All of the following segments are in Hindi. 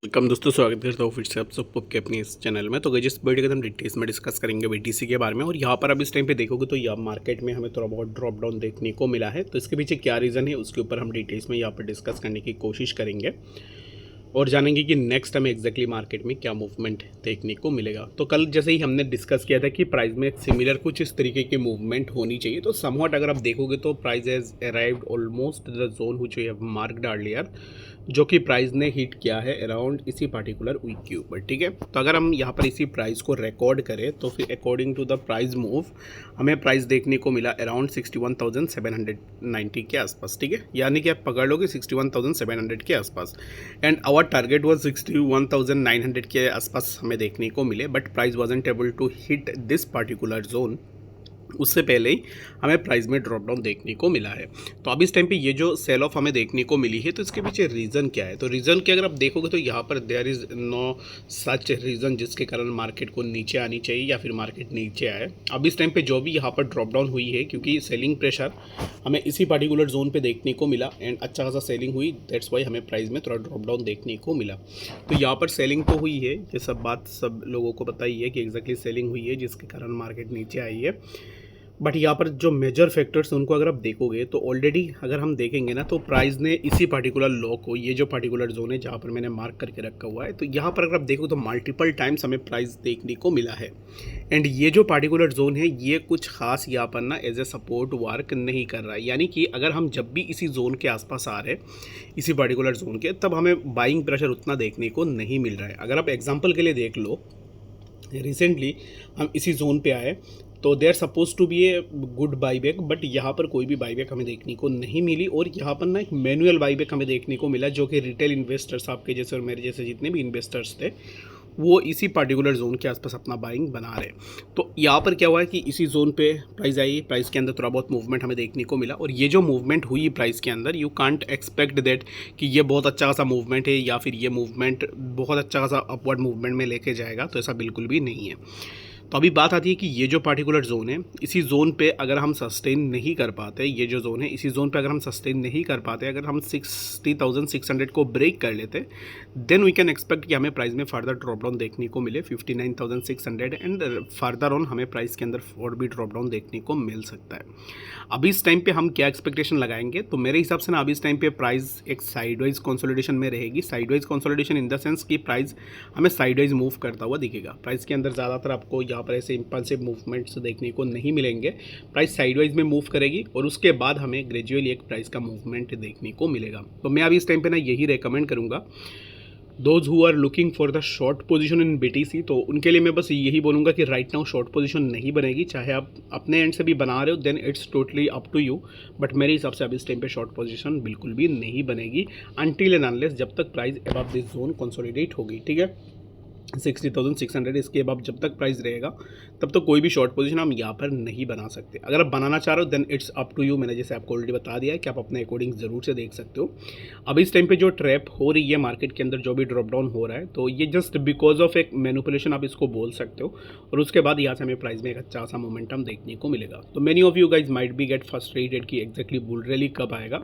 वेलकम दोस्तों, स्वागत करता हूँ फिर से आप सबको आपके अपने इस चैनल में। तो जिस वीडियो के हम डिटेल्स में डिस्कस करेंगे बीटीसी के बारे में। और यहाँ पर अब इस टाइम पे देखोगे तो यहाँ मार्केट में हमें थोड़ा बहुत ड्रॉप डाउन देखने को मिला है। तो इसके पीछे क्या रीज़न है उसके ऊपर हम डिटेल्स में यहाँ पर डिस्कस करने की कोशिश करेंगे और जानेंगे कि नेक्स्ट हमें एग्जैक्टली मार्केट में क्या मूवमेंट देखने को मिलेगा। तो कल जैसे ही हमने डिस्कस किया था कि प्राइस में सिमिलर कुछ इस तरीके की मूवमेंट होनी चाहिए। तो समवट अगर आप देखोगे तो price has arrived almost the zone which we have marked earlier, जो कि प्राइस ने हिट किया है अराउंड इसी पर्टिकुलर वीक के ऊपर। ठीक है, तो अगर हम यहाँ पर इसी प्राइस को रिकॉर्ड करें तो फिर according to the price move हमें प्राइस देखने को मिला अराउंड 61,790 के आसपास। ठीक है, यानी कि आप पकड़ लोगे 61,700 के आसपास। एंड आवर टारगेट वाज 61,900 के आसपास हमें देखने को मिले, but price wasn't able to hit this particular zone. उससे पहले ही हमें प्राइस में ड्रॉप डाउन देखने को मिला है। तो अब इस टाइम पे ये जो सेल ऑफ हमें देखने को मिली है, तो इसके पीछे रीज़न क्या है? तो रीज़न की अगर आप देखोगे तो यहाँ पर there is no such reason जिसके कारण मार्केट को नीचे आनी चाहिए या फिर मार्केट नीचे आए। अब इस टाइम पे जो भी यहाँ पर ड्रॉप डाउन हुई है, क्योंकि सेलिंग प्रेशर हमें इसी पर्टिकुलर जोन पे देखने को मिला एंड अच्छा खासा सेलिंग हुई, दैट्स वाई हमें प्राइस में थोड़ा ड्रॉप डाउन देखने को मिला। तो यहाँ पर सेलिंग तो हुई है, ये सब बात सब लोगों को पता ही है कि एग्जैक्टली सेलिंग हुई है जिसके कारण मार्केट नीचे आई है। बट यहाँ पर जो मेजर फैक्टर्स उनको अगर आप देखोगे तो ऑलरेडी अगर हम देखेंगे ना, तो प्राइस ने इसी पर्टिकुलर लो को, ये जो पर्टिकुलर जोन है जहाँ पर मैंने मार्क करके रखा हुआ है, तो यहाँ पर अगर आप देखो तो मल्टीपल टाइम्स हमें प्राइस देखने को मिला है। एंड ये जो पर्टिकुलर जोन है ये कुछ खास यहाँ पर ना एज ए सपोर्ट वर्क नहीं कर रहा है। यानी कि अगर हम जब भी इसी जोन के आसपास आ रहे हैं, इसी पर्टिकुलर जोन के, तब हमें बाइंग प्रेशर उतना देखने को नहीं मिल रहा है। अगर आप एग्जाम्पल के लिए देख लो, रिसेंटली हम इसी जोन पे आए तो there suppose to be a good buyback, but यहाँ पर कोई भी बाईबैक हमें देखने को नहीं मिली। और यहाँ पर ना एक मैनुअल बाईबैक हमें देखने को मिला, जो कि रिटेल इन्वेस्टर्स आपके जैसे और मेरे जैसे जितने भी इन्वेस्टर्स थे वो इसी पर्टिकुलर जोन के आसपास अपना बाइंग बना रहे। तो यहाँ पर क्या हुआ है कि इसी जोन पे प्राइस आई, प्राइस के अंदर थोड़ा बहुत मूवमेंट हमें देखने को मिला। और ये जो मूवमेंट हुई प्राइस के अंदर, यू कांट एक्सपेक्ट दैट कि ये बहुत अच्छा खासा मूवमेंट है या फिर ये मूवमेंट बहुत अच्छा खासा अपवर्ड मूवमेंट में लेके जाएगा, तो ऐसा बिल्कुल भी नहीं है। तो अभी बात आती है कि ये जो पर्टिकुलर जोन है, इसी जोन पे अगर हम सस्टेन नहीं कर पाते, ये जो जोन है इसी जोन पे अगर हम सस्टेन नहीं कर पाते, अगर हम 60,600 को ब्रेक कर लेते, देन वी कैन एक्सपेक्ट कि हमें प्राइस में फर्दर ड्रॉप डाउन देखने को मिले 59,600 एंड फर्दर ऑन हमें प्राइस के अंदर और भी ड्रॉप डाउन देखने को मिल सकता है। अभी इस टाइम पे हम क्या एक्सपेक्टेशन लगाएंगे? तो मेरे हिसाब से ना अभी इस टाइम पे प्राइस एक साइडवाइज कंसोलिडेशन में रहेगी। Sideways consolidation in the sense कि प्राइस हमें साइडवाइज मूव करता हुआ दिखेगा। प्राइस के अंदर ज़्यादातर आपको यहाँ पर ऐसे इंपल्सिव मूवमेंट्स देखने को नहीं मिलेंगे। प्राइस साइडवाइज में मूव करेगी और उसके बाद हमें ग्रेजुअली एक प्राइस का मूवमेंट देखने को मिलेगा। तो मैं अभी इस टाइम पे ना यही रेकमेंड करूँगा those who are looking for the short position in BTC, तो उनके लिए मैं बस यही बोलूँगा कि राइट नाउ शॉर्ट पोजीशन नहीं बनेगी। चाहे आप अपने एंड से भी बना रहे हो then it's totally up to you, but मेरे हिसाब से अभी इस टाइम पे शॉर्ट पोजीशन बिल्कुल भी नहीं बनेगी अनटिल एंड अनलेस जब तक price above this zone consolidate होगी। ठीक है, 60,600 इसके बाद जब तक प्राइस रहेगा तब तो कोई भी शॉर्ट पोजीशन हम यहाँ पर नहीं बना सकते। अगर आप बनाना चाह रहे हो then it's up to you. मैंने जैसे आपको ऑलरेडी बता दिया है कि आप अपने अकॉर्डिंग ज़रूर से देख सकते हो। अब इस टाइम पे जो ट्रैप हो रही है मार्केट के अंदर, जो भी ड्रॉप डाउन हो रहा है, तो ये जस्ट बिकॉज ऑफ एक मैनिपुलेशन आप इसको बोल सकते हो। और उसके बाद यहाँ से हमें प्राइस में एक अच्छा सा मोमेंटम देखने को मिलेगा। तो many of you guys might be get frustrated कि एग्जैक्टली बुल रैली कब आएगा।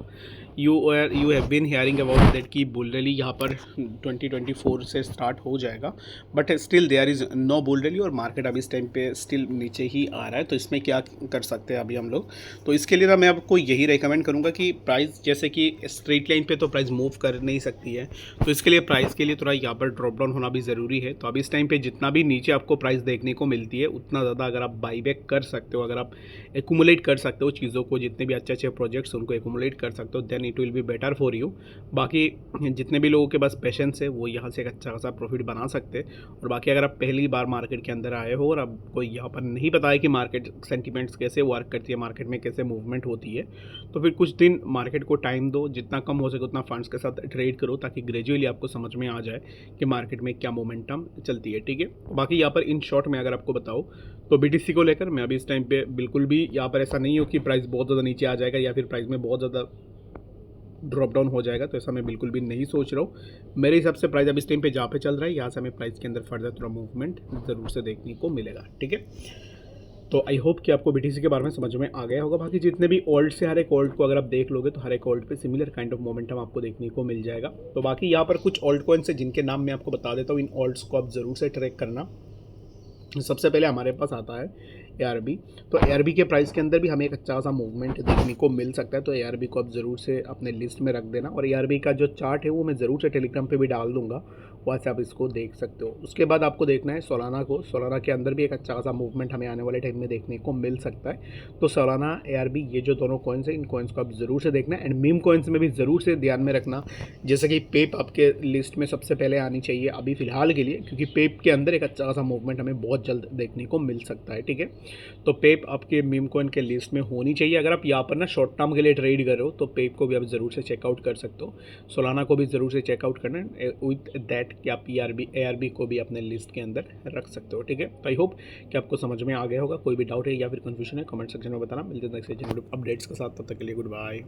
You have been hearing about that कि बुल रैली यहाँ पर 2024 से स्टार्ट हो जाएगा, but still there is no bull rally और मार्केट अभी इस टाइम पे स्टिल नीचे ही आ रहा है। तो इसमें क्या कर सकते हैं अभी हम लोग? तो इसके लिए ना मैं आपको यही रेकमेंड करूँगा कि प्राइस जैसे कि स्ट्रेट लाइन पे तो प्राइस मूव कर नहीं सकती है, तो इसके लिए प्राइस के लिए थोड़ा यहाँ पर ड्रॉप डाउन होना भी ज़रूरी है। तो अभी इस टाइम पे जितना भी नीचे आपको प्राइस देखने को मिलती है उतना ज़्यादा अगर आप बाईबैक कर सकते हो, अगर आप एक्यूमुलेट कर सकते हो चीज़ों को, जितने भी अच्छे अच्छे प्रोजेक्ट्स उनको एक्यूमुलेट कर सकते हो, then it will be better for you. बाकी जितने भी लोगों के पास पेशेंस है वो यहाँ से एक अच्छा खासा प्रॉफिट बना सकते हैं। और बाकी अगर आप पहली बार मार्केट के अंदर आए हो और आपको यहाँ पर नहीं पता है कि मार्केट सेंटिमेंट्स कैसे वर्क करती है, मार्केट में कैसे मूवमेंट होती है, तो फिर कुछ दिन मार्केट को टाइम दो, जितना कम हो सके उतना फंड्स के साथ ट्रेड करो, ताकि ग्रेजुअली आपको समझ में आ जाए कि मार्केट में क्या मोमेंटम चलती है। ठीक है, बाकी यहाँ पर इन शॉर्ट में अगर आपको बताओ तो बीटीसी को लेकर मैं अभी इस टाइम पे बिल्कुल भी यहाँ पर ऐसा नहीं हो कि प्राइस बहुत ज़्यादा नीचे आ जाएगा या फिर प्राइस में बहुत ज़्यादा ड्रॉप डाउन हो जाएगा, तो ऐसा मैं बिल्कुल भी नहीं सोच रहा हूँ। मेरे हिसाब से प्राइस अब इस टाइम पे जहाँ पे चल रहा है यहाँ से हमें प्राइस के अंदर फर्दर थोड़ा मूवमेंट ज़रूर से देखने को मिलेगा। ठीक है, तो आई होप कि आपको BTC के बारे में समझ में आ गया होगा। बाकी जितने भी ऑल्ट से हर एक ऑल्ट को अगर आप देख लोगे तो हर एक ऑल्ट पे सिमिलर काइंड ऑफ मोमेंटम आपको देखने को मिल जाएगा। तो बाकी यहाँ पर कुछ ऑल्ट कॉइन्स है जिनके नाम मैं आपको बता देता हूँ, इन ऑल्ट्स को आप ज़रूर से ट्रैक करना। सबसे पहले हमारे पास आता है ARB। तो ARB के प्राइस के अंदर भी हमें एक अच्छा सा मूवमेंट देखने को मिल सकता है, तो ARB को आप ज़रूर से अपने लिस्ट में रख देना। और ARB का जो चार्ट है वो मैं ज़रूर से टेलीग्राम पे भी डाल दूंगा, वहाँ से आप इसको देख सकते हो। उसके बाद आपको देखना है सोलाना को। सोलाना के अंदर भी एक अच्छा सा मूवमेंट हमें आने वाले टाइम में देखने को मिल सकता है। तो सोलाना, ARB, ये जो दोनों कॉइन्स हैं, इन कॉइन्स को आप ज़रूर से देखना। एंड मीम कॉइन्स में भी ज़रूर से ध्यान में रखना, जैसे कि पेप आपके लिस्ट में सबसे पहले आनी चाहिए अभी फ़िलहाल के लिए, क्योंकि पेप के अंदर एक अच्छा सा मूवमेंट हमें बहुत जल्द देखने को मिल सकता है। ठीक है, तो पेप आपके मीम कॉइन के लिस्ट में होनी चाहिए। अगर आप यहाँ पर ना शॉर्ट टर्म के लिए ट्रेड कर रहे हो तो पेप को भी आप ज़रूर से चेकआउट कर सकते हो। सोलाना को भी ज़रूर से चेकआउट करना है विथ दैट कि आप ARB को भी अपने लिस्ट के अंदर रख सकते हो। ठीक है, तो आई होप कि आपको समझ में आ गया होगा। कोई भी डाउट है या फिर कन्फ्यूजन है कमेंट सेक्शन में बताना। मिलते हैं नेक्स्ट अपडेट्स के साथ, तब तक के लिए गुड बाय।